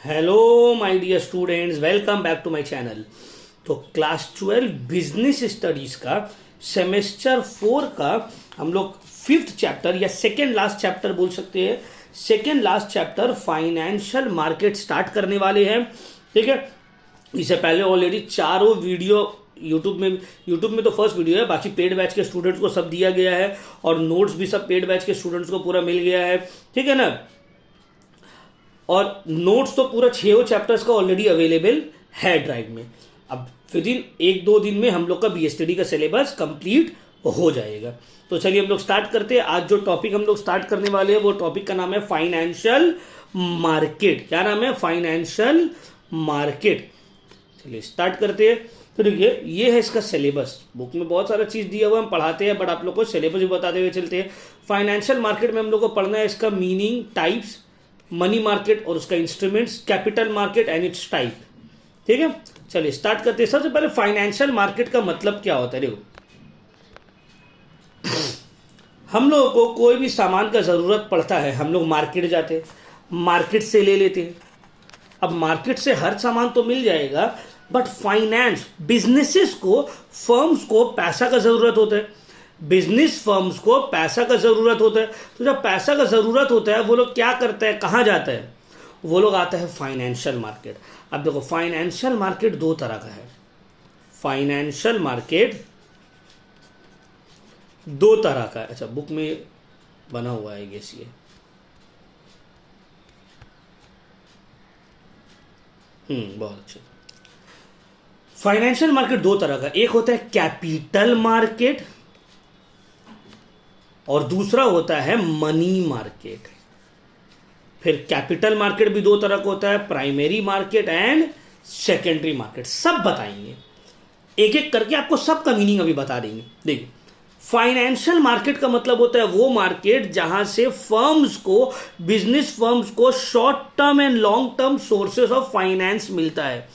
Hello my dear students, welcome back to my channel. तो class 12 business studies का semester 4 का हम लोग 5th चैप्टर या सेकेंड लास्ट चैप्टर बोल सकते हैं, second last chapter financial market start करने वाले हैं। ठीक है, इससे पहले ऑलरेडी चारों वीडियो यूट्यूब में तो फर्स्ट वीडियो है, बाकी पेड बैच के स्टूडेंट्स को सब दिया गया है और नोट्स भी सब पेड बैच के स्टूडेंट्स को पूरा मिल गया है। ठीक है ना, और नोट्स तो पूरा 6 चैप्टर्स का ऑलरेडी अवेलेबल है ड्राइव में। अब विद इन 1-2 दिन में हम लोग का बीएसटीडी का सिलेबस कंप्लीट हो जाएगा। तो चलिए हम लोग स्टार्ट करते हैं। आज जो टॉपिक हम लोग स्टार्ट करने वाले हैं वो टॉपिक का नाम है फाइनेंशियल मार्केट। क्या नाम है? Financial market. चलिए स्टार्ट करते हैं। तो देखिए, ये है इसका सिलेबस। बुक में बहुत सारा चीज दिया हुआ हम पढ़ाते हैं, बट आप लोग को सिलेबस भी बताते हुए चलते हैं। फाइनेंशियल मार्केट में हम लोग को पढ़ना है इसका मीनिंग, टाइप्स, मनी मार्केट और उसका instruments, capital market and it's type. ठीक है, चलिए स्टार्ट करते हैं। सबसे पहले फाइनेंशियल मार्केट का मतलब क्या होता है? देखो, हम लोगों को कोई भी सामान का जरूरत पड़ता है, हम लोग मार्केट जाते हैं, मार्केट से ले लेते हैं। अब मार्केट से हर सामान तो मिल जाएगा, बट फाइनेंस बिजनेसेस को, फर्म्स को पैसा का जरूरत होता है। बिजनेस फर्म्स को पैसा का जरूरत होता है। तो जब पैसा का जरूरत होता है, वो लोग क्या करते हैं, कहाँ जाते हैं? वो लोग आते हैं फाइनेंशियल मार्केट। अब देखो, फाइनेंशियल मार्केट 2 तरह का है। फाइनेंशियल मार्केट 2 तरह का है। अच्छा, बुक में बना हुआ है गेस ये। बहुत अच्छा। फाइनेंशियल मार्केट 2 तरह का, एक होता है कैपिटल मार्केट और दूसरा होता है मनी मार्केट। फिर कैपिटल मार्केट भी 2 तरह का होता है, primary market and secondary market. सब बताएंगे, एक एक करके आपको सबका मीनिंग अभी बता देंगे। देखिए, फाइनेंशियल मार्केट का मतलब होता है वो मार्केट जहां से फर्म्स को, बिजनेस फर्म्स को short term and long term sources of finance मिलता है।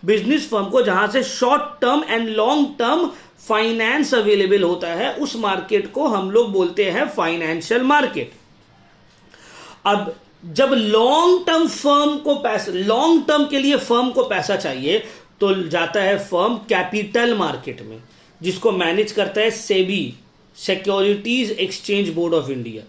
बिजनेस फर्म को जहां से short term and long term finance available होता है, उस मार्केट को हम लोग बोलते हैं फाइनेंशियल मार्केट। अब जब लॉन्ग टर्म फर्म को पैसा, लॉन्ग टर्म के लिए फर्म को पैसा चाहिए, तो जाता है फर्म कैपिटल मार्केट में, जिसको मैनेज करता है SEBI, securities exchange board of India.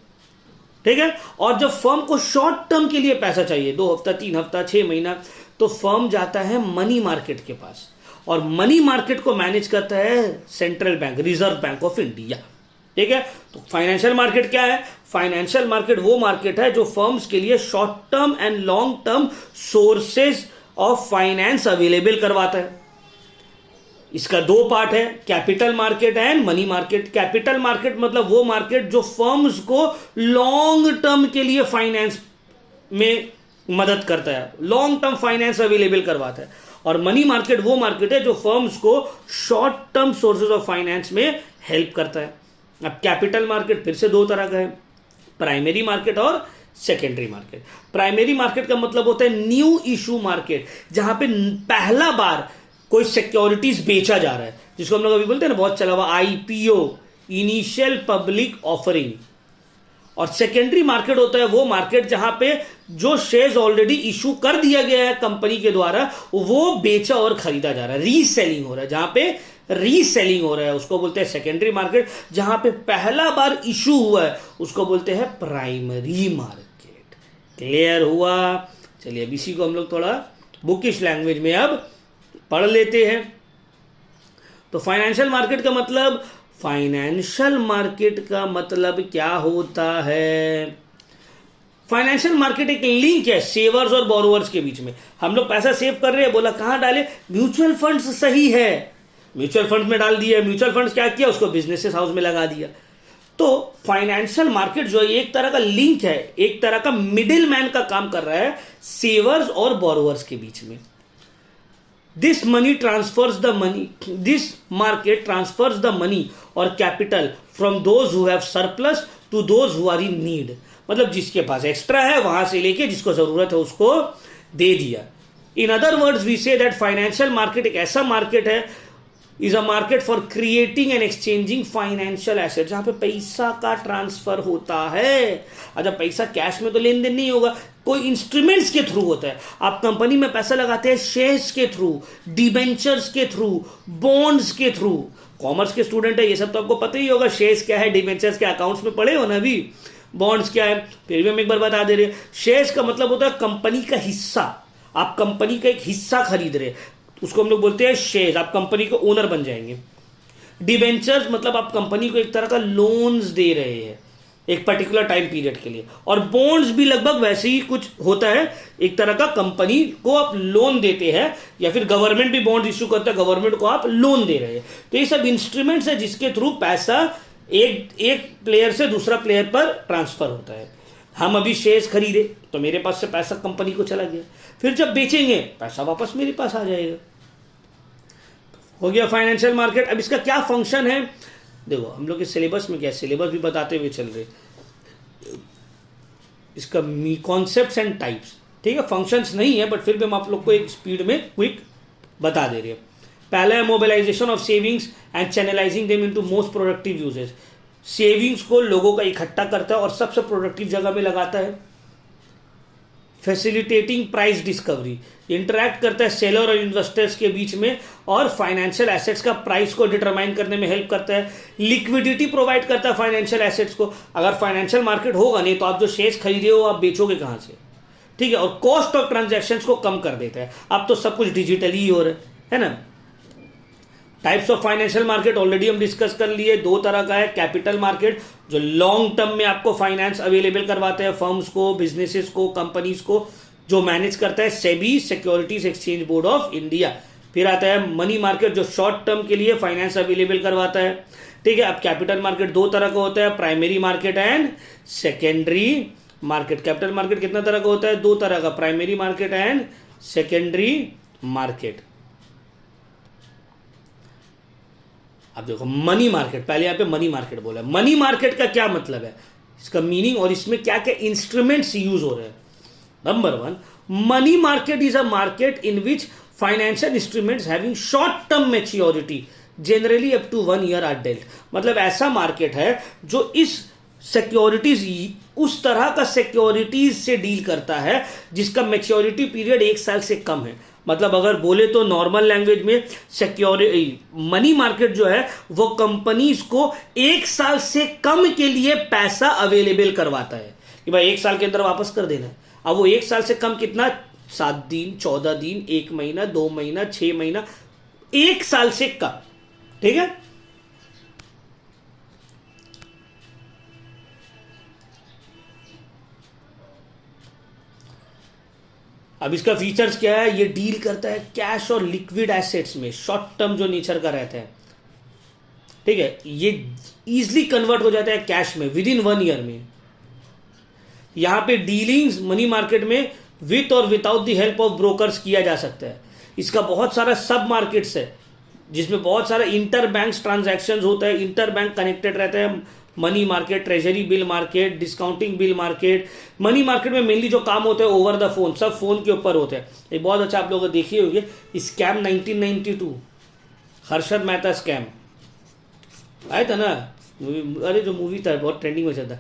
ठीक है, और जब फर्म को शॉर्ट टर्म के लिए पैसा चाहिए, 2 हफ्ता, 3 हफ्ता, 6 महीना, तो फर्म जाता है मनी मार्केट के पास, और मनी मार्केट को मैनेज करता है central bank, reserve bank of India. ठीक है, तो फाइनेंशियल मार्केट क्या है? फाइनेंशियल मार्केट वो मार्केट है जो फर्म्स के लिए short term and long term sources of finance available करवाता है। इसका 2 पार्ट है, capital market and money market. Capital market मतलब वो मार्केट जो फर्म्स को लॉन्ग टर्म के लिए फाइनेंस में मदद करता है, लॉन्ग टर्म फाइनेंस अवेलेबल करवाता है। और मनी मार्केट वो मार्केट है जो फर्म्स को short term sources of finance में हेल्प करता है। अब कैपिटल मार्केट फिर से 2 तरह का है, प्राइमरी मार्केट और सेकेंडरी मार्केट। प्राइमरी मार्केट का मतलब होता है न्यू इशू मार्केट, जहां पे पहला बार कोई सिक्योरिटीज बेचा जा रहा है, जिसको हम लोग अभी बोलते हैं ना, बहुत चला हुआ आईपीओ, इनिशियल पब्लिक ऑफरिंग। और सेकेंडरी मार्केट होता है वो मार्केट जहां पे जो शेयर्स ऑलरेडी इशू कर दिया गया है कंपनी के द्वारा, वो बेचा और खरीदा जा रहा है, रीसेलिंग हो रहा है। जहां पे रीसेलिंग हो रहा है उसको बोलते हैं सेकेंडरी मार्केट। जहां पे पहला बार इशू हुआ है उसको बोलते हैं प्राइमरी मार्केट। क्लियर हुआ? चलिए अब इसी को हम लोग थोड़ा बुकिश लैंग्वेज में अब पढ़ लेते हैं। तो फाइनेंशियल मार्केट का मतलब, फाइनेंशियल मार्केट का मतलब क्या होता है? फाइनेंशियल मार्केट एक लिंक है सेवर्स और बोरोवर्स के बीच में। हम लोग पैसा सेव कर रहे हैं, बोला कहां डाले? म्यूचुअल फंड्स सही है, म्यूचुअल फंड में डाल दिया। म्यूचुअल फंड्स क्या किया? उसको बिजनेसेस हाउस में लगा दिया। तो फाइनेंशियल मार्केट जो है एक तरह का लिंक है, एक तरह का मिडिल मैन का काम कर रहा है सेवर्स और बोरोवर्स के बीच में। This market transfers the money or capital from those who have surplus to those who are in need। मतलब जिसके पास एक्स्ट्रा है वहां से लेके जिसको जरूरत है उसको दे दिया। In other words, we say that financial market एक ऐसा मार्केट है, is a market for creating and exchanging financial assets, जहां पे पैसा का ट्रांसफर होता है। अच्छा, पैसा कैश में तो लेन देन नहीं होगा, कोई इंस्ट्रूमेंट्स के थ्रू होता है। आप कंपनी में पैसा लगाते हैं शेयर्स के थ्रू, डिबेंचर्स के थ्रू, बॉन्ड्स के थ्रू। कॉमर्स के स्टूडेंट है, ये सब तो आपको पता ही होगा, शेयर्स क्या है, डिबेंचर्स के अकाउंट्स में पढ़े हो ना अभी, बॉन्ड्स क्या है, फिर भी हम एक बार बता दे रहे हैं। शेयर्स का मतलब होता है कंपनी का हिस्सा, आप कंपनी का एक हिस्सा खरीद रहे, उसको हम लोग बोलते हैं शेयर्स, आप कंपनी के ओनर बन जाएंगे। डिबेंचर्स मतलब आप कंपनी को एक तरह का लोन्स दे रहे हैं एक पर्टिकुलर टाइम पीरियड के लिए। और बॉन्ड्स भी लगभग वैसे ही कुछ होता है, एक तरह का कंपनी को आप लोन देते हैं, या फिर गवर्नमेंट भी बॉन्ड इश्यू करता है, गवर्नमेंट को आप लोन दे रहे हैं। तो ये सब इंस्ट्रूमेंट्स है जिसके थ्रू पैसा एक प्लेयर से दूसरा प्लेयर पर ट्रांसफर होता है। हम अभी शेयर्स खरीदे तो मेरे पास से पैसा कंपनी को चला गया, फिर जब बेचेंगे पैसा वापस मेरे पास आ जाएगा। हो गया फाइनेंशियल मार्केट। अब इसका क्या फंक्शन है, देखो हम लोग के सिलेबस में क्या, सिलेबस भी बताते हुए चल रहे, इसका कॉन्सेप्ट्स एंड टाइप्स, ठीक है, फंक्शंस नहीं है बट फिर भी हम आप लोग को एक स्पीड में क्विक बता दे रहे हैं। पहला है mobilisation of savings and channelising them into most productive uses. Savings को लोगों का इकट्ठा करता है और सबसे प्रोडक्टिव जगह में लगाता है। फैसिलिटेटिंग प्राइस डिस्कवरी, इंटरैक्ट करता है सेलर और इन्वेस्टर्स के बीच में और फाइनेंशियल एसेट्स का प्राइस को डिटरमाइन करने में हेल्प करता है। लिक्विडिटी प्रोवाइड करता है फाइनेंशियल एसेट्स को, अगर फाइनेंशियल मार्केट होगा नहीं तो आप जो शेयर्स खरीदे हो आप बेचोगे कहां से, ठीक है। और कॉस्ट ऑफ ट्रांजैक्शंस को कम कर देता है, अब तो सब कुछ डिजिटली ही हो रहा है ना। Types of financial market already हम डिस्कस कर लिए, दो तरह का है। कैपिटल मार्केट जो लॉन्ग टर्म में आपको फाइनेंस अवेलेबल करवाते हैं फर्म्स को, बिजनेसेस को, कंपनीज को, जो मैनेज करता है SEBI, securities exchange board of India. फिर आता है मनी मार्केट जो शॉर्ट टर्म के लिए फाइनेंस अवेलेबल करवाता है, ठीक है। अब कैपिटल मार्केट दो तरह का होता है, primary market and secondary market. Capital market कितना तरह का होता है, दो तरह का, primary market and secondary market. अब देखो मनी मार्केट, पहले यहां पे मनी मार्केट बोला है। मनी मार्केट का क्या मतलब है, इसका मीनिंग और इसमें क्या क्या इंस्ट्रूमेंट्स यूज हो रहे हैं। Number one, money market is a market in which financial instruments having short term maturity generally up to 1 year are dealt. मतलब ऐसा मार्केट है जो इस सिक्योरिटीज, उस तरह का सिक्योरिटीज से डील करता है जिसका मैच्योरिटी पीरियड 1 साल से कम है। मतलब अगर बोले तो नॉर्मल लैंग्वेज में सिक्योरिटी मनी मार्केट जो है वो कंपनीज को 1 साल से कम के लिए पैसा अवेलेबल करवाता है कि भाई 1 साल के अंदर वापस कर देना है। अब वो 1 साल से कम कितना, 7 दिन, 14 दिन, 1 महीना, 2 महीना, 6 महीना, 1 साल से कम, ठीक है। अब इसका फीचर्स क्या है, ये डील करता है कैश और लिक्विड एसेट्स में, शॉर्ट टर्म जो नेचर का रहता है, ठीक है। ये इजीली कन्वर्ट हो जाता है कैश में विद इन 1 ईयर में। यहां पे डीलिंग्स मनी मार्केट में विथ और without the help of brokers किया जा सकता है। इसका बहुत सारा सब मार्केट्स है जिसमें बहुत सारा इंटर बैंक ट्रांजैक्शंस होता है, इंटर बैंक कनेक्टेड रहता है। Money market, treasury bill market, discounting bill market. Money market में मेनली जो काम होता है ओवर द फोन, सब फोन के ऊपर होते हैं। एक बहुत अच्छा आप लोग देखिए होंगे स्कैम 1992, हर्षद मेहता स्कैम आया था ना, अरे जो मूवी था बहुत ट्रेंडिंग में चलता,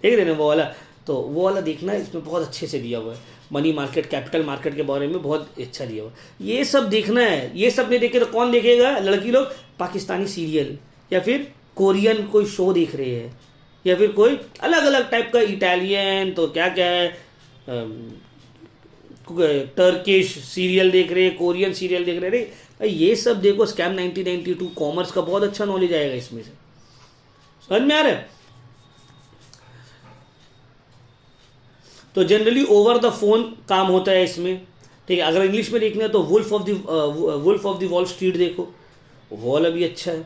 देख रहे वो वाला, तो वो वाला देखना, इसमें बहुत अच्छे से दिया हुआ है मनी मार्केट, कैपिटल मार्केट के बारे में बहुत अच्छा दिया हुआ। ये सब देखना है, ये सब नहीं देखे तो कौन देखेगा, लड़की लोग पाकिस्तानी सीरियल या फिर कोरियन कोई शो देख रहे हैं या फिर कोई अलग अलग टाइप का इटालियन, तो क्या क्या है, टर्किश सीरियल देख रहे हैं, कोरियन सीरियल देख रहे हैं। भाई ये सब देखो, स्कैम 1992, कॉमर्स का बहुत अच्छा नॉलेज आएगा इसमें से, समझ में आ रहा है। तो जनरली ओवर द फोन काम होता है इसमें, ठीक है। अगर इंग्लिश में देखना है तो wolf of the wall street देखो, वो वाला भी अच्छा है,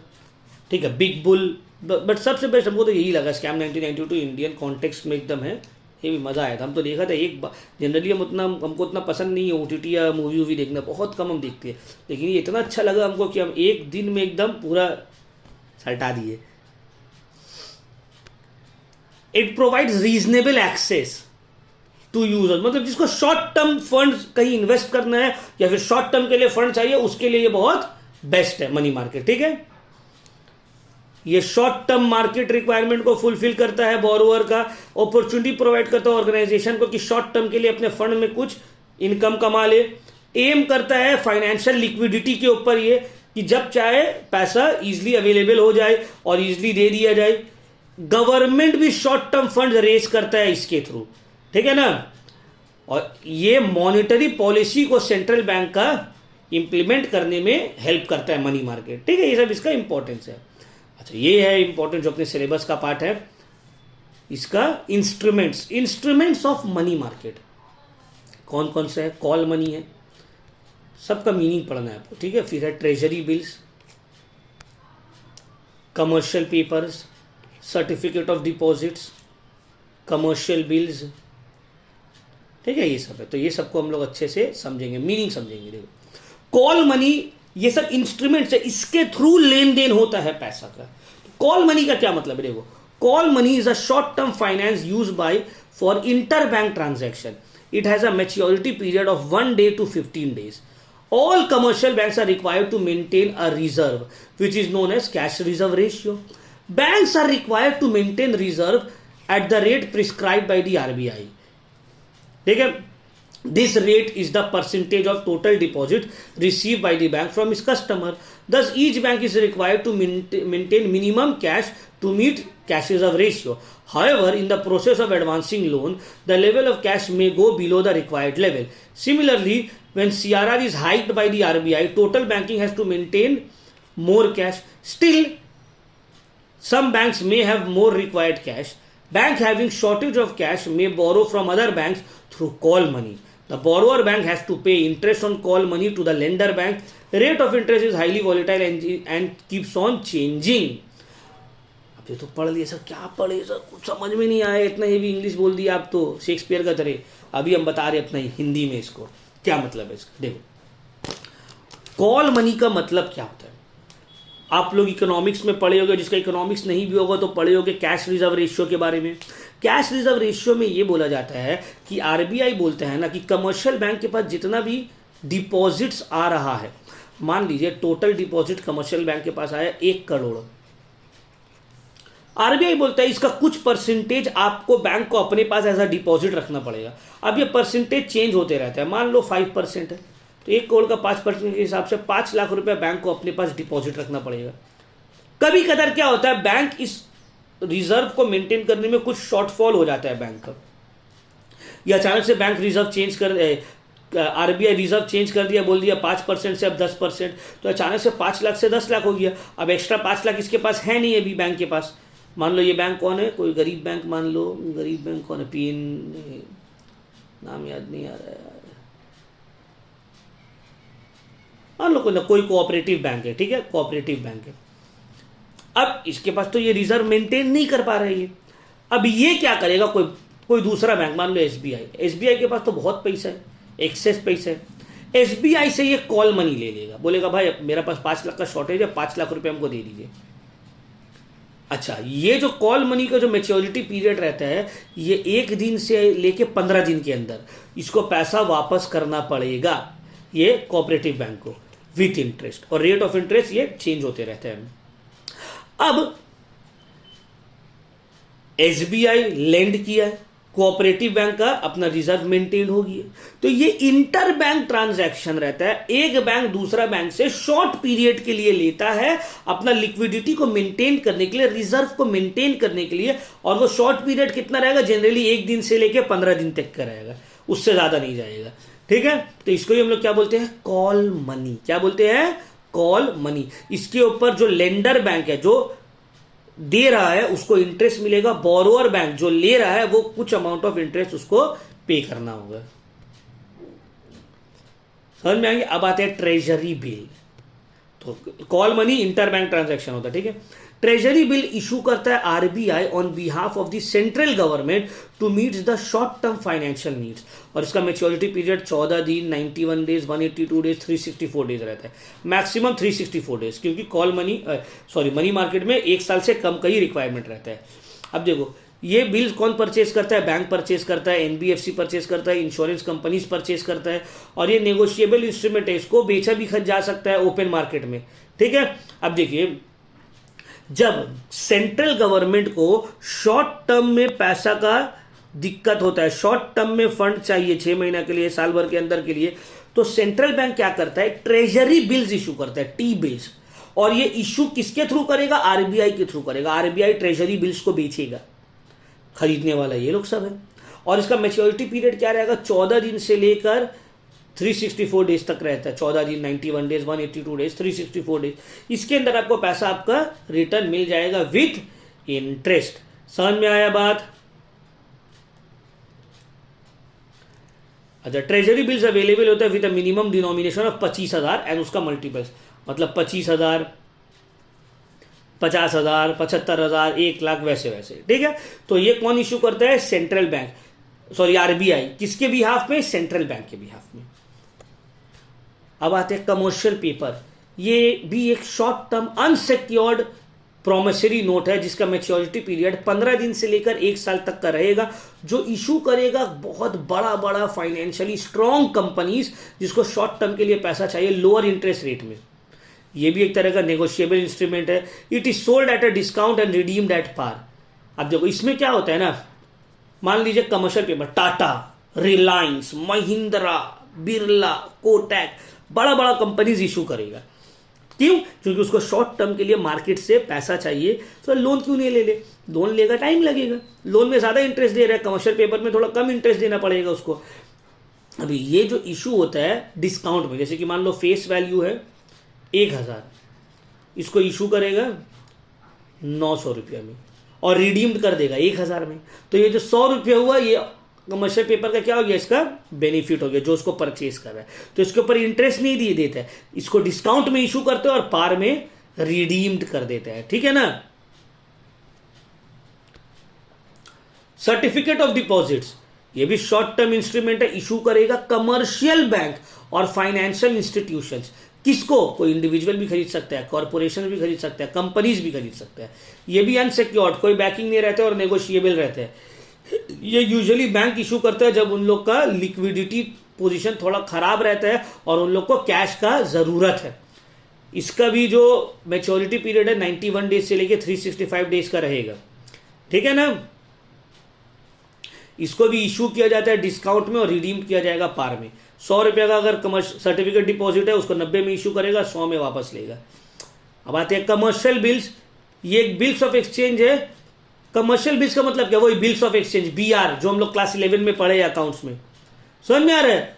ठीक है। बिग बुल, बट सबसे बेस्ट हमको तो यही लगा, स्कैम 1992 इंडियन कॉन्टेक्स्ट में एकदम है, ये भी मज़ा आया था। हम तो देखा था एक बार, जनरली हमको उतना पसंद नहीं है OTT या मूवी देखना, बहुत कम हम देखते हैं, लेकिन ये इतना अच्छा लगा हमको कि हम एक दिन में एकदम पूरा हटा दिए। It provides reasonable access to user, मतलब जिसको शॉर्ट टर्म फंड कहीं इन्वेस्ट करना है या फिर शॉर्ट टर्म के लिए फंड चाहिए, उसके लिए ये बहुत बेस्ट है मनी मार्केट, ठीक है। ये शॉर्ट टर्म मार्केट रिक्वायरमेंट को फुलफिल करता है, बोरोवर का अपॉर्चुनिटी प्रोवाइड करता है ऑर्गेनाइजेशन को कि शॉर्ट टर्म के लिए अपने फंड में कुछ इनकम कमा ले। एम करता है फाइनेंशियल लिक्विडिटी के ऊपर, ये कि जब चाहे पैसा इजीली अवेलेबल हो जाए और इजीली दे दिया जाए। गवर्नमेंट भी शॉर्ट टर्म फंड रेज करता है इसके थ्रू, ठीक है ना। और ये मॉनेटरी पॉलिसी को सेंट्रल बैंक का इंप्लीमेंट करने में हेल्प करता है मनी मार्केट, ठीक है। ये सब इसका इंपॉर्टेंस है। अच्छा, ये है इंपॉर्टेंट जो अपने सिलेबस का पार्ट है इसका। इंस्ट्रूमेंट्स ऑफ मनी मार्केट कौन कौन से है? कॉल मनी है, सबका मीनिंग पढ़ना है आपको, ठीक है। फिर है treasury bills, commercial papers, certificate of deposits, commercial bills, ठीक है। ये सब है, तो ये सबको हम लोग अच्छे से समझेंगे, मीनिंग समझेंगे। देखो कॉल मनी ये सब इंस्ट्रूमेंट्स है, इसके थ्रू लेन देन होता है पैसा का। कॉल मनी का क्या मतलब है? देखो call money is a short term finance use by for inter bank transaction. It has a maturity period of 1 day to 15 days. All commercial banks are required to maintain a reserve, which is known as cash reserve ratio. Banks are required to maintain reserve at the rate prescribed by the RBI. ठीक है, this rate is the percentage of total deposit received by the bank from its customer. Thus, each bank is required to maintain minimum cash to meet cash reserve ratio. However, in the process of advancing loan, the level of cash may go below the required level. Similarly, when CRR is hiked by the RBI, total banking has to maintain more cash. Still, some banks may have more required cash. Bank having shortage of cash may borrow from other banks through call money. The borrower bank has to pay interest on call money to the lender bank. The rate of interest is highly volatile and keeps on changing. अब ये तो पढ़ लिया sir, क्या पढ़े sir, कुछ समझ में नहीं आया, इतना हेवी इंग्लिश बोल दिया आप तो शेक्सपियर का तरह। अभी हम बता रहे अपना हिंदी में इसको क्या मतलब है इसका। देखो कॉल मनी का मतलब क्या होता है, आप लोग इकोनॉमिक्स में पढ़े होगे, जिसका इकोनॉमिक्स नहीं भी होगा तो पढ़े होगे कैश रिजर्व रेशियो के बारे में। कैश रिजर्व रेशियो में ये बोला जाता है कि आरबीआई बोलता है ना कि कमर्शियल बैंक के पास जितना भी डिपॉजिट्स आ रहा है, मान लीजिए टोटल डिपॉजिट कमर्शियल बैंक के पास आया 1 करोड़, आरबीआई बोलता है इसका कुछ परसेंटेज आपको बैंक को अपने पास ऐसा डिपॉजिट रखना पड़ेगा। अब ये परसेंटेज चेंज होते रहता है, मान लो 5% है तो 1 करोड़ का 5% के हिसाब से 5 लाख रुपए बैंक को अपने पास डिपॉजिट रखना पड़ेगा। कभी कदर क्या होता है, बैंक इस रिजर्व को मेंटेन करने में कुछ शॉर्टफॉल हो जाता है बैंक का, या अचानक से बैंक रिजर्व चेंज कर आरबीआई रिजर्व चेंज कर दिया, बोल दिया 5% से अब 10%, तो अचानक से 5 लाख से 10 लाख हो गया। अब एक्स्ट्रा 5 लाख इसके पास है नहीं अभी बैंक के पास। मान लो ये बैंक कौन है, कोई गरीब बैंक, मान लो गरीब बैंक कौन है, पीएन नाम याद नहीं आ रहा है यार, मान लो कोई कोऑपरेटिव बैंक है, ठीक है, कोऑपरेटिव बैंक है। अब इसके पास तो ये रिजर्व मेंटेन नहीं कर पा रही है। अब ये क्या करेगा, कोई दूसरा बैंक, मान लो एसबीआई के पास तो बहुत पैसा है, एक्सेस पैसा है, एसबीआई से ये कॉल मनी ले लेगा, बोलेगा भाई मेरा पास 5 लाख का शॉर्टेज है, 5 लाख रुपए हमको दे दीजिए। अच्छा, ये जो कॉल मनी का जो मैच्योरिटी पीरियड रहता है, ये 1 दिन से लेके 15 दिन के अंदर इसको पैसा वापस करना पड़ेगा ये कोऑपरेटिव बैंक को विथ इंटरेस्ट, और रेट ऑफ इंटरेस्ट ये चेंज होते रहते हैं। अब एसबीआई लेंड किया है, कोऑपरेटिव बैंक का अपना रिजर्व मेंटेन हो गया, तो ये इंटर बैंक ट्रांजैक्शन रहता है। एक बैंक दूसरा बैंक से शॉर्ट पीरियड के लिए लेता है अपना लिक्विडिटी को मेंटेन करने के लिए, रिजर्व को मेंटेन करने के लिए, और वो शॉर्ट पीरियड कितना रहेगा, जनरली 1 दिन से लेके 15 दिन तक का रहेगा, उससे ज्यादा नहीं जाएगा, ठीक है। तो इसको ही हम लोग क्या बोलते हैं, कॉल मनी। क्या बोलते हैं, कॉल मनी। इसके ऊपर जो लेंडर बैंक है, जो दे रहा है, उसको इंटरेस्ट मिलेगा, बोरोअर बैंक जो ले रहा है वो कुछ अमाउंट ऑफ इंटरेस्ट उसको पे करना होगा। समझ में आएंगे। अब आते हैं ट्रेजरी बिल। तो call money inter bank transaction होता है, ठीक है। ट्रेजरी बिल इशू करता है RBI on behalf of the central government to meet the short term financial needs, और इसका मैच्योरिटी पीरियड 14 दिन, 91 डेज, 182 डेज, 364 डेज रहता है, मैक्सिमम 364 डेज, क्योंकि मनी मार्केट में 1 साल से कम का ही रिक्वायरमेंट रहता है। अब देखो ये बिल्स कौन परचेज करता है, बैंक परचेज करता है, एनबीएफसी परचेज करता है, इंश्योरेंस कंपनीज परचेज करता है, और ये नेगोशिएबल इंस्ट्रूमेंट है, इसको बेचा भी जा सकता है ओपन मार्केट में, ठीक है। अब देखिए जब सेंट्रल गवर्नमेंट को शॉर्ट टर्म में पैसा का दिक्कत होता है, शॉर्ट टर्म में फंड चाहिए 6 महीना के लिए, साल भर के अंदर के लिए, तो सेंट्रल बैंक क्या करता है, ट्रेजरी बिल्स इशू करता है, टी बिल्स। और ये इशू किसके थ्रू करेगा, आरबीआई के थ्रू करेगा। आरबीआई ट्रेजरी बिल्स को बेचेगा, खरीदने वाला ये लोग सब है। और इसका मैच्योरिटी पीरियड क्या रहेगा, 14 दिन से लेकर 364 डेज तक रहता है। 14 दिन, 91 डेज, 182 डेज, 364 डेज, इसके अंदर आपको पैसा आपका रिटर्न मिल जाएगा विथ इंटरेस्ट। समझ में आया बात? अच्छा, ट्रेजरी बिल्स अवेलेबल होता है with a minimum denomination of 25,000 and उसका मल्टीपल्स, मतलब 25,000, 50,000, 75,000, 1 लाख, वैसे वैसे। ठीक है, तो ये कौन इशू करता है, सेंट्रल बैंक, सॉरी आरबीआई। किसके बिहाफ में, सेंट्रल बैंक के बिहाफ में। अब आते हैं कमर्शियल पेपर। ये भी एक short term unsecured promissory note है जिसका मैच्योरिटी पीरियड 15 दिन से लेकर 1 साल तक का रहेगा। जो इशू करेगा बहुत बड़ा बड़ा फाइनेंशियली स्ट्रॉन्ग कंपनीज जिसको शॉर्ट टर्म के लिए पैसा चाहिए लोअर इंटरेस्ट रेट में। ये भी एक तरह का नेगोशिएबल इंस्ट्रूमेंट है। It is sold at a discount and redeemed at par. अब देखो इसमें क्या होता है ना, मान लीजिए कमर्शियल पेपर, टाटा, रिलायंस, महिंद्रा, बिरला, कोटक, बड़ा बड़ा कंपनीज इशू करेगा। क्यों? क्योंकि उसको शॉर्ट टर्म के लिए मार्केट से पैसा चाहिए, तो लोन क्यों नहीं ले ले, लोन लेगा टाइम लगेगा, लोन में ज्यादा इंटरेस्ट दे रहा है, कमर्शियल पेपर में थोड़ा कम इंटरेस्ट देना पड़ेगा उसको। अभी ये जो इशू होता है डिस्काउंट में, जैसे कि मान लो फेस वैल्यू है 1,000, इसको इशू करेगा 900 रुपया में और रिडीम्ड कर देगा 1,000 में, तो ये जो 100 रुपया हुआ ये कमर्शियल पेपर का क्या हो गया, इसका बेनिफिट हो गया जो उसको परचेज कर रहा है। तो इसके ऊपर इंटरेस्ट नहीं दिए देता है, इसको डिस्काउंट में इशू करते हैं और पार में रिडीम्ड कर देता है। ठीक है ना। सर्टिफिकेट ऑफ डिपॉजिट्स, ये भी शॉर्ट टर्म इंस्ट्रूमेंट है, इशू करेगा कमर्शियल बैंक और फाइनेंशियल इंस्टीट्यूशंस। किसको, कोई इंडिविजुअल भी खरीद सकता है, कॉर्पोरेशन भी खरीद सकता है, कंपनीज भी खरीद सकता है। ये भी अनसिक्योर्ड, कोई बैकिंग नहीं रहता और नेगोशिएबल रहते हैं। ये यूजुअली बैंक इशू करता है जब उन लोग का लिक्विडिटी पोजीशन थोड़ा खराब रहता है और उन लोग को कैश का जरूरत है। इसका भी जो मैच्योरिटी पीरियड है 91 डेज से लेके 365 डेज का रहेगा। ठीक है ना। इसको भी इशू किया जाता है डिस्काउंट में और रिडीम किया जाएगा पार में। 100 रुपये का अगर सर्टिफिकेट डिपॉजिट है उसको 90 में इशू करेगा, 100 में वापस लेगा। अब आते हैं कमर्शियल बिल्स। ये एक बिल्स ऑफ एक्सचेंज है। कमर्शियल बिल्स का मतलब क्या, वही बिल्स ऑफ एक्सचेंज, बीआर, जो हम लोग क्लास 11 में पढ़े अकाउंट्स में। समझ में आ रहा है?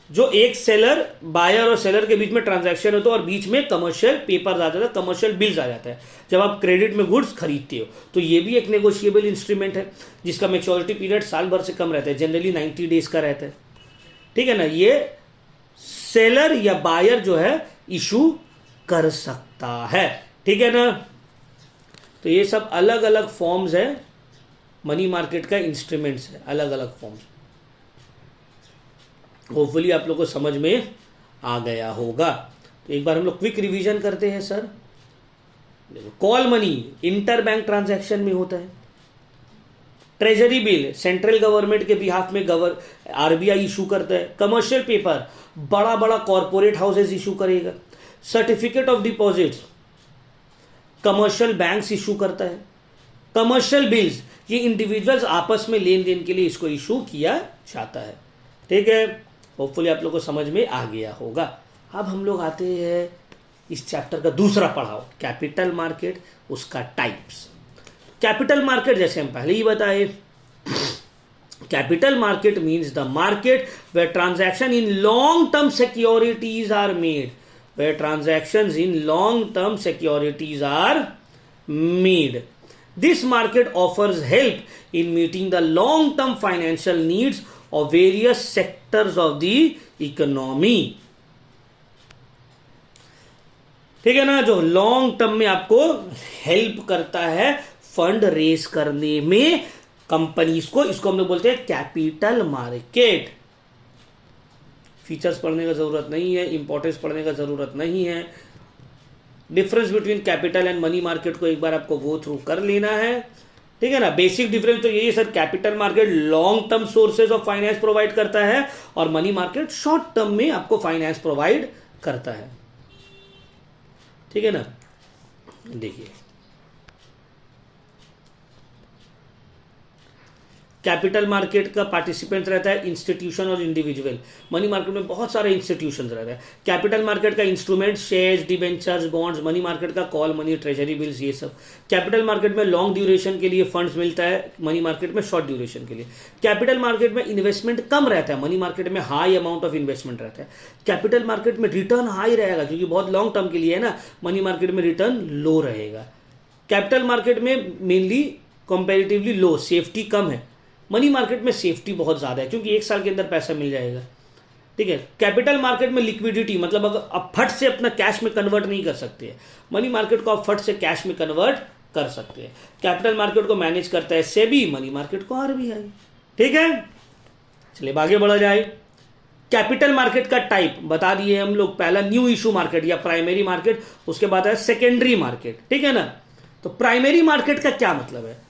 जो एक सेलर, बायर और सेलर के बीच में ट्रांजैक्शन होता है और बीच में कमर्शियल पेपर आ जाता है, कमर्शियल बिल्स आ जाता है जब आप क्रेडिट में गुड्स खरीदते हो। तो ये भी एक नेगोशिएबल इंस्ट्रूमेंट है जिसका मैच्योरिटी पीरियड साल भर से कम रहता है, जनरली 90 डेज का रहता है। ठीक है ना। ये सेलर या बायर जो है इशू कर सकता है। ठीक है ना। तो ये सब अलग अलग फॉर्म्स है मनी मार्केट का, इंस्ट्रूमेंट्स है, अलग अलग फॉर्म्स। होपफुली आप लोग को समझ में आ गया होगा। तो एक बार हम लोग क्विक रिवीजन करते हैं सर। देखो, call money inter bank transaction में होता है। ट्रेजरी बिल सेंट्रल गवर्नमेंट के बिहाफ में आरबीआई इशू करता है। कमर्शियल पेपर बड़ा बड़ा कॉर्पोरेट हाउसेस इशू करेगा। Certificate of deposits commercial banks issue करता है। कमर्शियल बिल्स ये इंडिविजुअल्स आपस में लेन देन के लिए इसको इशू किया जाता है। ठीक है। होपफुली आप लोग को समझ में आ गया होगा। अब हम लोग आते हैं इस चैप्टर का दूसरा पढ़ाओ, कैपिटल मार्केट, उसका टाइप्स। कैपिटल मार्केट जैसे हम पहले ही बताए, capital market means the market where transaction in long term securities are made, where transactions in long-term securities are made. This market offers help in meeting the long-term financial needs of various sectors of the economy. ठीक है ना। जो long term में आपको help करता है fund raise करने में कंपनीज को, इसको हम लोग बोलते हैं कैपिटल मार्केट। फीचर्स पढ़ने का जरूरत नहीं है, इंपॉर्टेंस पढ़ने का जरूरत नहीं है। Difference between capital and money market को एक बार आपको गो थ्रू कर लेना है। ठीक है ना। बेसिक डिफरेंस तो यही है sir, capital market long term sources of finance provide करता है और मनी मार्केट शॉर्ट टर्म में आपको फाइनेंस प्रोवाइड करता है। ठीक है ना। देखिए कैपिटल मार्केट का पार्टिसिपेंट रहता है इंस्टीट्यूशन और इंडिविजुअल। मनी मार्केट में बहुत सारे इंस्टीट्यूशन रहते हैं। कैपिटल मार्केट का instrument shares, debentures, bonds, money market का कॉल मनी, ट्रेजरी बिल्स, ये सब। कैपिटल मार्केट में लॉन्ग ड्यूरेशन के लिए फंड्स मिलता है, मनी मार्केट में शॉर्ट ड्यूरेशन के लिए। कैपिटल मार्केट में इन्वेस्टमेंट कम रहता है, मनी मार्केट में हाई अमाउंट ऑफ इन्वेस्टमेंट रहता है। कैपिटल मार्केट में रिटर्न हाई रहेगा क्योंकि बहुत लॉन्ग टर्म के लिए है ना, मनी मार्केट में रिटर्न लो रहेगा। कैपिटल मार्केट में मेनली कंपैरेटिवली लो, सेफ्टी कम है। मनी मार्केट में सेफ्टी बहुत ज़्यादा है क्योंकि एक साल के अंदर पैसा मिल जाएगा, ठीक है। कैपिटल मार्केट में लिक्विडिटी, मतलब अगर आप फट से अपना कैश में कन्वर्ट नहीं कर सकते हैं, मनी मार्केट को आप फट से कैश में कन्वर्ट कर सकते हैं। कैपिटल मार्केट को मैनेज करता है सेबी, मनी मार्केट को आरबीआई, ठीक है। चलिए आगे बढ़ा जाए। कैपिटल मार्केट का टाइप बता दिए हम लोग, पहला न्यू इशू मार्केट या प्राइमरी मार्केट, उसके बाद है सेकेंडरी मार्केट, ठीक है ना। तो प्राइमरी मार्केट का क्या मतलब है?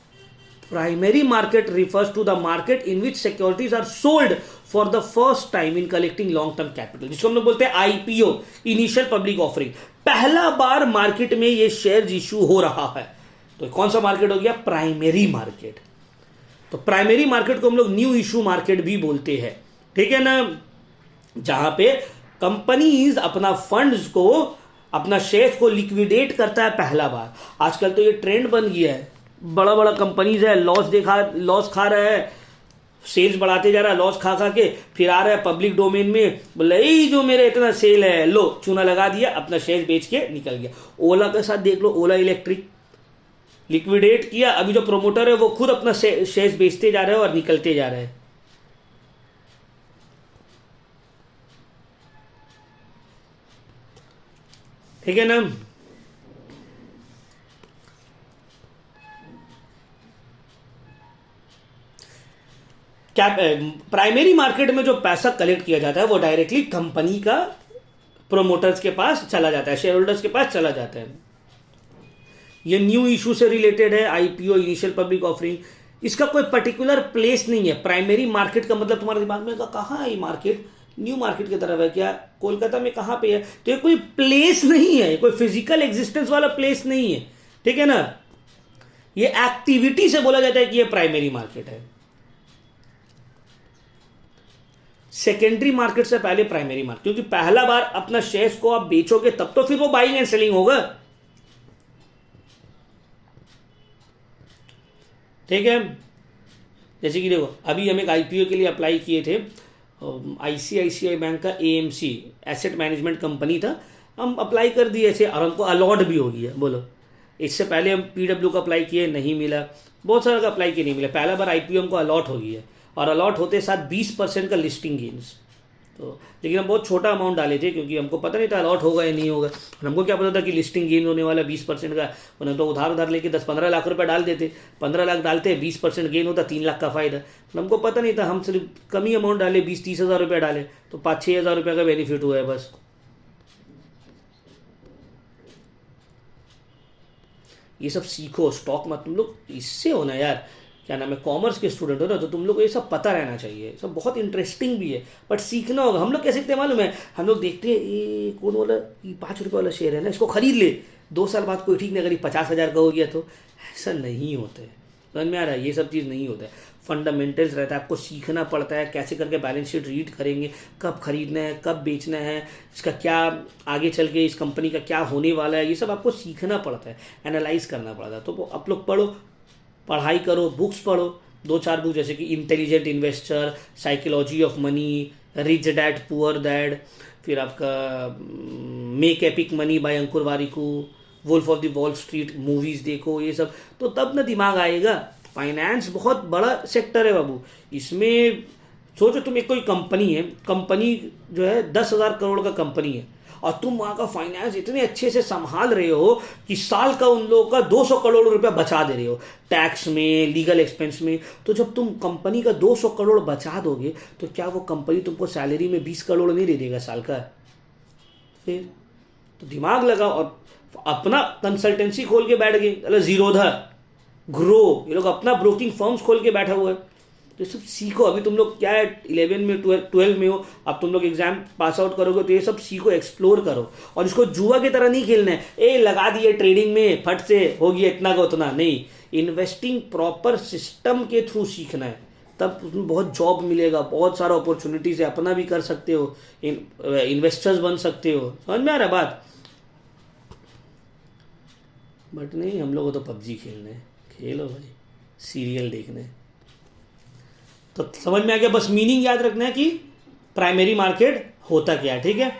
Primary market refers to the market in which securities are sold for the first time in collecting long term capital, जिसको हम लोग बोलते हैं आईपीओ, इनिशियल पब्लिक ऑफरिंग। पहला बार मार्केट में ये शेयर्स इशू हो रहा है, तो कौन सा मार्केट हो गया? Primary market. तो प्राइमरी मार्केट को हम लोग न्यू इशू मार्केट भी बोलते हैं, ठीक है ना, जहां पे कंपनीज अपना फंड्स को, अपना शेयर्स को लिक्विडेट करता है पहला बार। आजकल तो ये ट्रेंड बन गया है, बड़ा बड़ा कंपनीज है, लॉस खा रहा है, सेल्स बढ़ाते जा रहा है, लॉस खा खा के फिर आ रहा है पब्लिक डोमेन में, बोले जो मेरे इतना सेल है, लो चूना लगा दिया, अपना शेयर बेच के निकल गया। ओला के साथ देख लो, ओला इलेक्ट्रिक लिक्विडेट किया, अभी जो प्रोमोटर है वो खुद अपना शेयर्स बेचते जा रहे हैं और निकलते जा रहे हैं। ठीक है ना। क्या प्राइमरी मार्केट में जो पैसा कलेक्ट किया जाता है वो डायरेक्टली कंपनी का प्रोमोटर्स के पास चला जाता है, शेयर होल्डर्स के पास चला जाता है। ये न्यू इशू से रिलेटेड है, आईपीओ, इनिशियल पब्लिक ऑफरिंग। इसका कोई पर्टिकुलर प्लेस नहीं है। प्राइमरी मार्केट का मतलब तुम्हारे दिमाग में कहाँ है ये मार्केट? न्यू मार्केट की तरफ है क्या? कोलकाता में कहाँ पे है? तो ये कोई प्लेस नहीं है, कोई फिजिकल एग्जिस्टेंस वाला प्लेस नहीं है, ठीक है ना। ये एक्टिविटी से बोला जाता है कि ये प्राइमरी मार्केट है। सेकेंडरी मार्केट से पहले प्राइमरी मार्केट, क्योंकि पहला बार अपना शेयर्स को आप बेचोगे तब तो फिर वो बाइंग एंड सेलिंग होगा, ठीक है। जैसे कि देखो, अभी हम एक आईपीओ के लिए अप्लाई किए थे, आईसीआईसीआई बैंक का एएमसी एसेट मैनेजमेंट कंपनी था, हम अप्लाई कर दिए ऐसे और हमको अलॉट भी हो गया। बोलो, इससे पहले हम पीडब्ल्यू का अप्लाई किए, नहीं मिला, बहुत सारा का अप्लाई किए, नहीं मिला। पहला बार आईपीओ हमको अलॉट हो गया और अलॉट होते साथ 20% का लिस्टिंग गेन्स। तो लेकिन हम बहुत छोटा अमाउंट डाले थे क्योंकि हमको पता नहीं था अलॉट होगा या नहीं होगा। हमको क्या पता था कि लिस्टिंग गेन होने वाला 20% का। उन्हें तो उधार लेके 10-15 लाख रुपए डाल देते, 15 लाख डालते, 20% गेन होता, 3 लाख का फायदा। तो हमको पता नहीं था, हम सिर्फ कम ही अमाउंट डाले, 20-30 हज़ार रुपये डाले, तो 5-6 हज़ार रुपये का बेनिफिट हुआ है बस। ये सब सीखो, स्टॉक मत तुम लोग इससे हो ना यार, क्या नाम है, कॉमर्स के स्टूडेंट हो ना, तो तुम लोग को ये सब पता रहना चाहिए। सब बहुत इंटरेस्टिंग भी है बट सीखना होगा। हम लोग कैसे सीखते हैं मालूम है? हम लोग देखते हैं ये कौन वाला, ये 5 रुपये वाला शेयर है ना, इसको खरीद ले, 2 साल बाद कोई ठीक नहीं, अगर 50,000 का हो गया तो। ऐसा नहीं होता है, समझ में आ रहा है? ये सब चीज़ नहीं होता है। फंडामेंटल्स रहता है, आपको सीखना पड़ता है कैसे करके बैलेंस शीट रीड करेंगे, कब खरीदना है, कब बेचना है, इसका क्या आगे चल के इस कंपनी का क्या होने वाला है, ये सब आपको सीखना पड़ता है, एनालाइज करना पड़ता है। तो आप लोग पढ़ो, पढ़ाई करो, बुक्स पढ़ो, 2-4 बुक जैसे कि intelligent investor, psychology of money, rich dad poor dad, फिर आपका make epic money by Ankur Warikoo, wolf of the wall street movies देखो, ये सब तो तब ना दिमाग आएगा। फाइनेंस बहुत बड़ा सेक्टर है बाबू। इसमें सोचो, तुम एक कोई कंपनी है, कंपनी जो है 10,000 करोड़ का कंपनी है और तुम वहाँ का फाइनेंस इतने अच्छे से संभाल रहे हो कि साल का उन लोगों का 200 करोड़ रुपया बचा दे रहे हो टैक्स में, लीगल एक्सपेंस में। तो जब तुम कंपनी का 200 करोड़ बचा दोगे तो क्या वो कंपनी तुमको सैलरी में 20 करोड़ नहीं दे देगा साल का? फिर तो दिमाग लगा और अपना कंसल्टेंसी खोल के बैठ गए, मतलब जीरोधा ग्रो, ये लोग अपना ब्रोकिंग फर्म्स खोल के बैठा हुआ है। तो सब सीखो। अभी तुम लोग क्या है, 11 में 12 में हो, अब तुम लोग एग्जाम पास आउट करोगे तो ये सब सीखो, एक्सप्लोर करो। और इसको जुआ की तरह नहीं खेलना है, ए लगा दिए ट्रेडिंग में, फट से हो गया इतना का उतना, नहीं। इन्वेस्टिंग प्रॉपर सिस्टम के थ्रू सीखना है, तब उसमें बहुत जॉब मिलेगा, बहुत सारा अपॉर्चुनिटीज है, अपना भी कर सकते हो, इन्वेस्टर्स बन सकते हो। समझ में आ रहा बात? बट नहीं, हम लोग को तो पबजी खेलने, खेलो भाई, सीरियल देखने। तो समझ में आ गया? बस मीनिंग याद रखना है कि प्राइमरी मार्केट होता क्या है। ठीक है,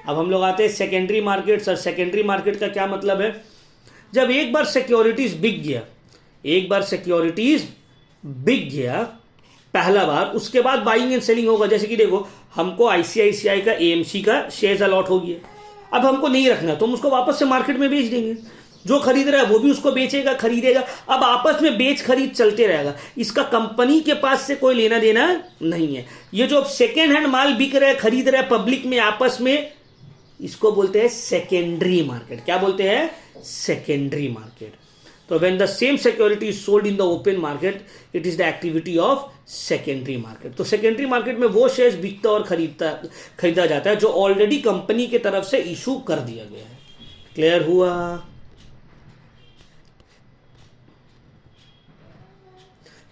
अब हम लोग आते हैं secondary market. Sir secondary market का क्या मतलब है? जब एक बार सिक्योरिटीज बिक गया, एक बार सिक्योरिटीज बिक गया पहला बार, उसके बाद बाइंग एंड सेलिंग होगा। जैसे कि देखो, हमको आईसीआईसीआई का, एएमसी का शेयर्स अलॉट हो गया, अब हमको नहीं रखना तो हम उसको वापस से मार्केट में बेच देंगे। जो खरीद रहा है वो भी उसको बेचेगा, खरीदेगा, अब आपस में बेच खरीद चलते रहेगा। इसका कंपनी के पास से कोई लेना देना नहीं है। ये जो सेकेंड हैंड माल बिक रहा है, खरीद रहा है पब्लिक में आपस में, इसको बोलते हैं सेकेंडरी मार्केट। क्या बोलते हैं? Secondary market. तो when the same security is sold in the open market, it is the activity of secondary market. तो सेकेंडरी मार्केट में वो शेयर्स बिकता और खरीदा जाता है जो ऑलरेडी कंपनी की तरफ से इशू कर दिया गया है। क्लियर हुआ?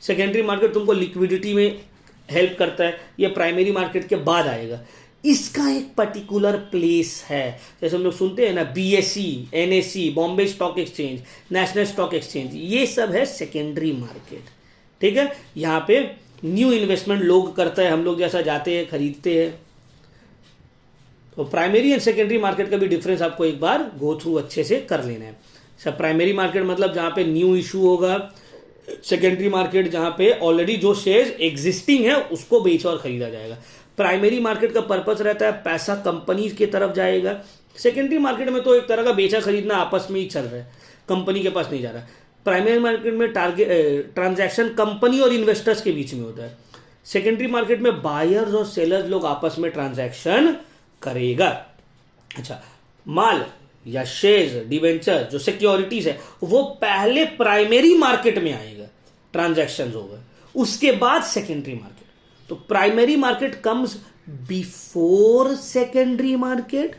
सेकेंडरी मार्केट तुमको लिक्विडिटी में हेल्प करता है, ये प्राइमरी मार्केट के बाद आएगा। इसका एक पर्टिकुलर प्लेस है, जैसे हम लोग सुनते हैं ना, BSE, NSE, Bombay stock exchange, national stock exchange, ये सब है सेकेंडरी मार्केट। ठीक है, यहाँ पे न्यू इन्वेस्टमेंट लोग करते हैं, हम लोग जैसा जाते हैं, खरीदते हैं। तो प्राइमरी एंड सेकेंडरी मार्केट का भी डिफरेंस आपको एक बार गो थ्रू अच्छे से कर लेना है। सब प्राइमरी मार्केट मतलब जहाँ पे न्यू इशू होगा, सेकेंडरी मार्केट जहाँ पे ऑलरेडी जो शेयर्स एग्जिस्टिंग है उसको बेचा और खरीदा जाएगा। प्राइमरी मार्केट का पर्पस रहता है पैसा कंपनी की तरफ जाएगा। सेकेंडरी मार्केट में तो एक तरह का बेचा खरीदना आपस में ही चल रहा है, कंपनी के पास नहीं जा रहा है। प्राइमरी मार्केट में ट्रांजैक्शन कंपनी और इन्वेस्टर्स के बीच में होता है। सेकेंडरी मार्केट में बायर्स और सेलर्स लोग आपस में ट्रांजैक्शन करेगा। अच्छा, माल या शेयर्स, डिवेंचर, जो सिक्योरिटीज है, वो पहले प्राइमरी मार्केट में आएगा, ट्रांजैक्शन होगा, उसके बाद सेकेंडरी मार्केट। तो primary market comes before secondary market,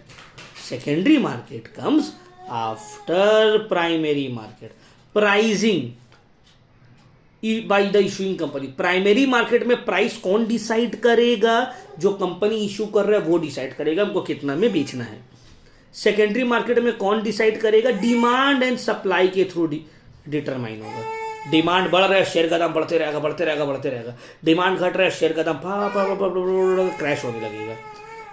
secondary market comes after primary market. Pricing by the issuing company. Primary market में प्राइस कौन डिसाइड करेगा? जो कंपनी इशू कर रहा है वो डिसाइड करेगा हमको कितना में बेचना है। सेकेंडरी मार्केट में कौन डिसाइड करेगा? डिमांड एंड सप्लाई के थ्रू डिटरमाइन होगा। डिमांड बढ़ रहा है, शेयर का दाम बढ़ते रहेगा, बढ़ते रहेगा, बढ़ते रहेगा। डिमांड घट रहा है, शेयर का दाम क्रैश होने लगेगा।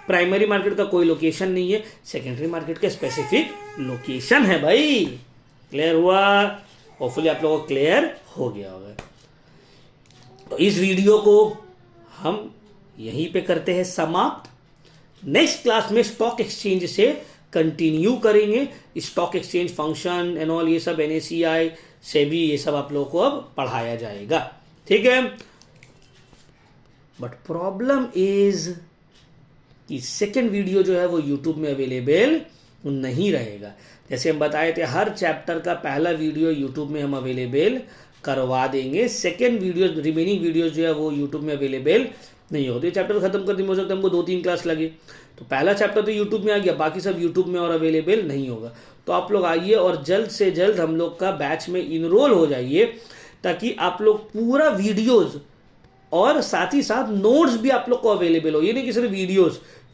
प्राइमरी मार्केट का कोई लोकेशन नहीं है, सेकेंडरी मार्केट का स्पेसिफिक लोकेशन है भाई। क्लियर हुआ? होपफुली आप लोगों को क्लियर हो गया होगा। तो इस वीडियो को हम यहीं पे करते हैं समाप्त। नेक्स्ट क्लास में स्टॉक एक्सचेंज से कंटिन्यू करेंगे। Stock exchange function and all, ये सब एनएसईआई, सेबी, ये सब आप लोगों को अब पढ़ाया जाएगा। ठीक है, बट प्रॉब्लम इज कि सेकेंड वीडियो जो है वो यूट्यूब में अवेलेबल नहीं रहेगा। जैसे हम बताए थे, हर चैप्टर का पहला वीडियो यूट्यूब में हम अवेलेबल करवा देंगे। सेकेंड वीडियो, रिमेनिंग वीडियो जो है वो यूट्यूब में अवेलेबल नहीं होते। चैप्टर खत्म करने में हो सकता है हमको 2-3 क्लास लगे। तो पहला चैप्टर तो यूट्यूब में आ गया, बाकी सब यूट्यूब में और अवेलेबल नहीं होगा। तो आप लोग आइए और जल्द से जल्द हम लोग का बैच में इनरोल हो जाइए, ताकि आप लोग पूरा वीडियोस और साथ ही साथ नोट्स भी आप लोग को अवेलेबल हो। ये नहीं कि सिर्फ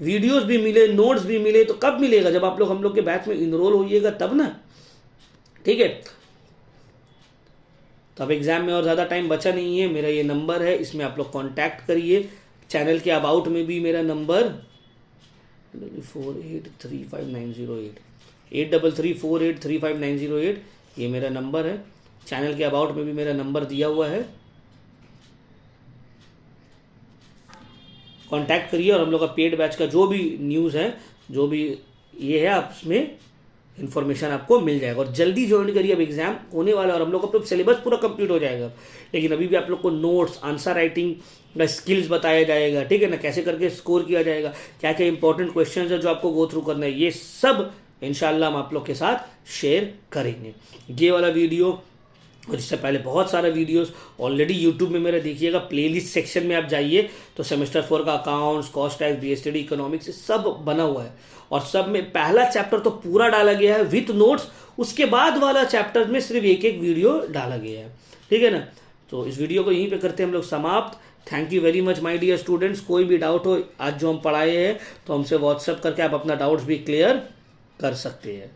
वीडियोस भी मिले, नोट्स भी मिले। तो कब मिलेगा? जब आप लोग हम लोग के बैच में इनरोल होइएगा तब ना। ठीक है, तो अब एग्जाम में और ज़्यादा टाइम बचा नहीं है। मेरा ये नंबर है, इसमें आप लोग कॉन्टैक्ट करिए। चैनल के अबाउट में भी मेरा नंबर 833908 8338350908 ये मेरा नंबर है। चैनल के अबाउट में भी मेरा नंबर दिया हुआ है, कांटेक्ट करिए। और हम लोग का पेड बैच का जो भी न्यूज़ है, जो भी ये है, आप उसमें इन्फॉर्मेशन आपको मिल जाएगा। और जल्दी ज्वाइन करिए, अब एग्जाम होने वाला है और हम लोग का तो सिलेबस पूरा कंप्लीट हो जाएगा। लेकिन अभी भी आप लोग को नोट्स, आंसर राइटिंग का स्किल्स बताया जाएगा। ठीक है ना, कैसे करके स्कोर किया जाएगा, क्या क्या इंपॉर्टेंट क्वेश्चन है जो आपको गो थ्रू करना है, ये सब इंशाल्लाह हम आप लोग के साथ शेयर करेंगे। ये वाला वीडियो और इससे पहले बहुत सारा वीडियोस ऑलरेडी यूट्यूब में मेरा देखिएगा। प्लेलिस्ट सेक्शन में आप जाइए तो सेमेस्टर 4 का accounts, cost tax, BST, economics सब बना हुआ है। और सब में पहला चैप्टर तो पूरा डाला गया है विथ नोट्स। उसके बाद वाला चैप्टर में सिर्फ एक वीडियो डाला गया है। ठीक है ना, तो इस वीडियो को यहीं पे करते हैं हम लोग समाप्त। Thank you very much my dear students. कोई भी डाउट हो आज जो हम पढ़ाए हैं तो हमसे व्हाट्सएप करके आप अपना डाउट्स भी क्लियर कर सकते हैं।